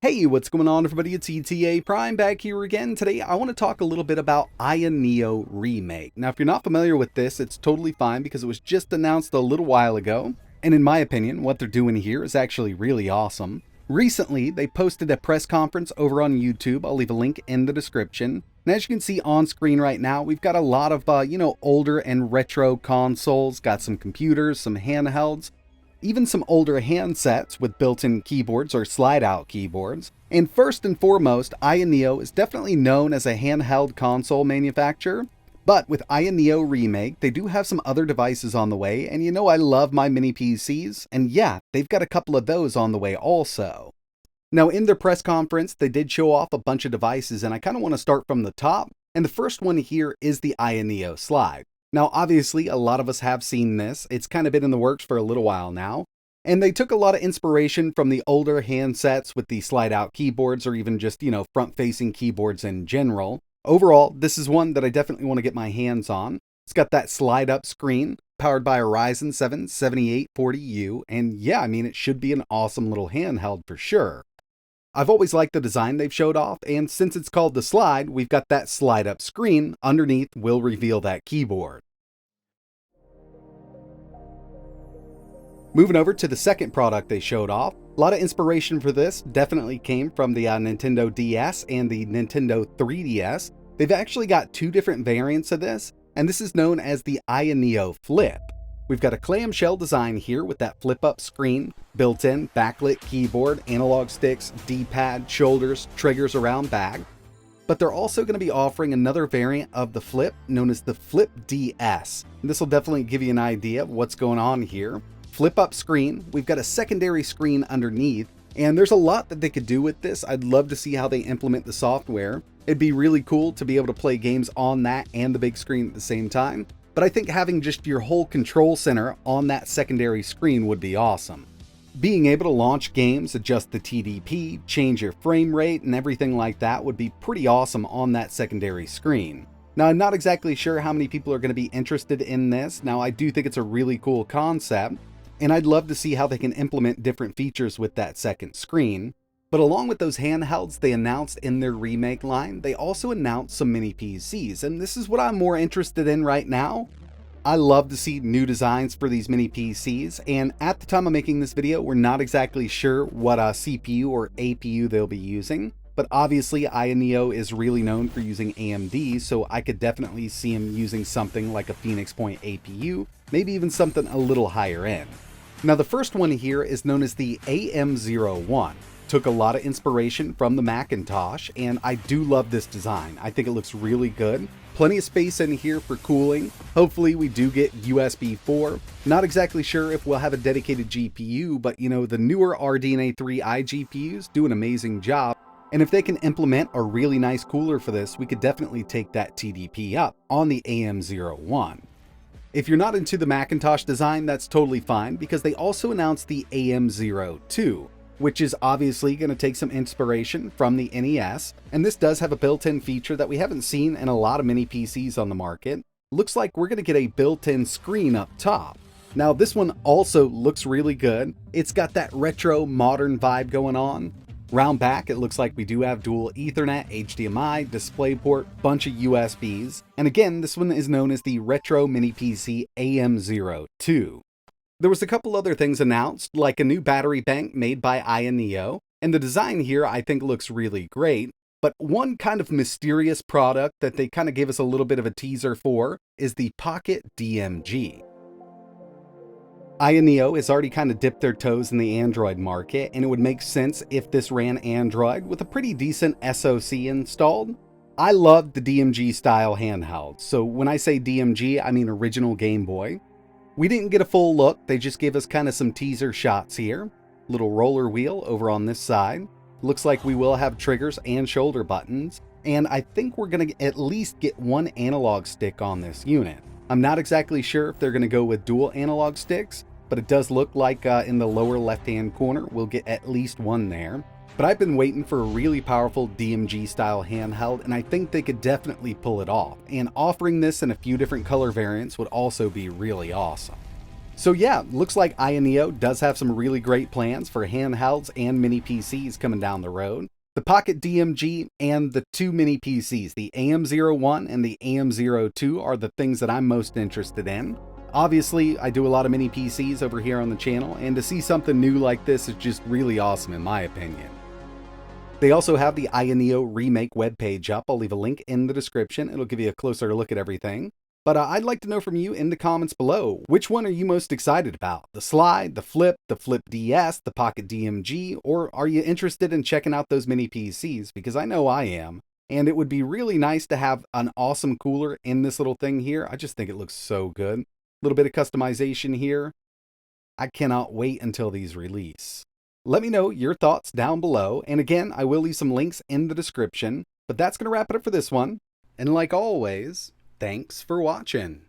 Hey, what's going on everybody? It's ETAPRIME back here again. Today I want to talk a little bit about AYANEO Remake. Now if you're not familiar with this, it's totally fine because it was just announced a little while ago. And in my opinion, what they're doing here is actually really awesome. Recently, they posted a press conference over on YouTube. I'll leave a link in the description. And as you can see on screen right now, we've got a lot of, older and retro consoles, got some computers, some handhelds, even some older handsets with built-in keyboards or slide-out keyboards. And first and foremost, AYANEO is definitely known as a handheld console manufacturer, but with AYANEO Remake, they do have some other devices on the way, and you know I love my mini PCs, and yeah, they've got a couple of those on the way also. Now in their press conference, they did show off a bunch of devices, and I kind of want to start from the top, and the first one here is the Ayaneo Slide. Now, obviously, a lot of us have seen this. It's kind of been in the works for a little while now. And they took a lot of inspiration from the older handsets with the slide-out keyboards or even just, front-facing keyboards in general. Overall, this is one that I definitely want to get my hands on. It's got that slide-up screen, powered by a Ryzen 7 7840U. And yeah, I mean, it should be an awesome little handheld for sure. I've always liked the design they've showed off, and since it's called the Slide, we've got that slide-up screen underneath will reveal that keyboard. Moving over to the second product they showed off, a lot of inspiration for this definitely came from the Nintendo DS and the Nintendo 3DS. They've actually got two different variants of this, and this is known as the AYANEO Flip. We've got a clamshell design here with that flip-up screen, built-in backlit keyboard, analog sticks, D-pad, shoulders, triggers around bag. But they're also going to be offering another variant of the Flip known as the Flip DS. This will definitely give you an idea of what's going on here. Flip-up screen, we've got a secondary screen underneath, and there's a lot that they could do with this. I'd love to see how they implement the software. It'd be really cool to be able to play games on that and the big screen at the same time. But I think having just your whole control center on that secondary screen would be awesome. Being able to launch games, adjust the TDP, change your frame rate, and everything like that would be pretty awesome on that secondary screen. Now, I'm not exactly sure how many people are going to be interested in this. Now, I do think it's a really cool concept, and I'd love to see how they can implement different features with that second screen. But along with those handhelds they announced in their remake line, they also announced some mini PCs, and this is what I'm more interested in right now. I love to see new designs for these mini PCs, and at the time of making this video, we're not exactly sure what CPU or APU they'll be using, but obviously AYANEO is really known for using AMD, so I could definitely see them using something like a Phoenix Point APU, maybe even something a little higher end. Now the first one here is known as the AM01. Took a lot of inspiration from the Macintosh, and I do love this design. I think it looks really good. Plenty of space in here for cooling. Hopefully we do get USB 4. Not exactly sure if we'll have a dedicated GPU, but the newer RDNA 3i GPUs do an amazing job. And if they can implement a really nice cooler for this, we could definitely take that TDP up on the AM01. If you're not into the Macintosh design, that's totally fine, because they also announced the AM02. Which is obviously going to take some inspiration from the NES, and this does have a built-in feature that we haven't seen in a lot of mini PCs on the market. Looks like we're going to get a built-in screen up top. Now this one also looks really good. It's got that retro modern vibe going on. Round back, it looks like we do have dual Ethernet, HDMI, DisplayPort, bunch of USBs, and again this one is known as the Retro Mini PC AM02. There was a couple other things announced, like a new battery bank made by AYANEO, and the design here I think looks really great, but one kind of mysterious product that they kind of gave us a little bit of a teaser for is the Pocket DMG. AYANEO has already kind of dipped their toes in the Android market, and it would make sense if this ran Android with a pretty decent SoC installed. I love the DMG Style Handheld, so when I say DMG, I mean original Game Boy. We didn't get a full look, they just gave us kind of some teaser shots here. Little roller wheel over on this side. Looks like we will have triggers and shoulder buttons, and I think we're going to at least get one analog stick on this unit. I'm not exactly sure if they're going to go with dual analog sticks, but it does look like in the lower left-hand corner we'll get at least one there. But I've been waiting for a really powerful DMG style handheld, and I think they could definitely pull it off. And offering this in a few different color variants would also be really awesome. So yeah, looks like Ayaneo does have some really great plans for handhelds and mini PCs coming down the road. The Pocket DMG and the two mini PCs, the AM01 and the AM02, are the things that I'm most interested in. Obviously, I do a lot of mini PCs over here on the channel, and to see something new like this is just really awesome in my opinion. They also have the AYANEO Remake webpage up. I'll leave a link in the description. It'll give you a closer look at everything. But I'd like to know from you in the comments below, which one are you most excited about? The Slide, the Flip DS, the Pocket DMG, or are you interested in checking out those mini PCs? Because I know I am. And it would be really nice to have an awesome cooler in this little thing here. I just think it looks so good. A little bit of customization here. I cannot wait until these release. Let me know your thoughts down below, and again, I will leave some links in the description, but that's going to wrap it up for this one. And like always, thanks for watching.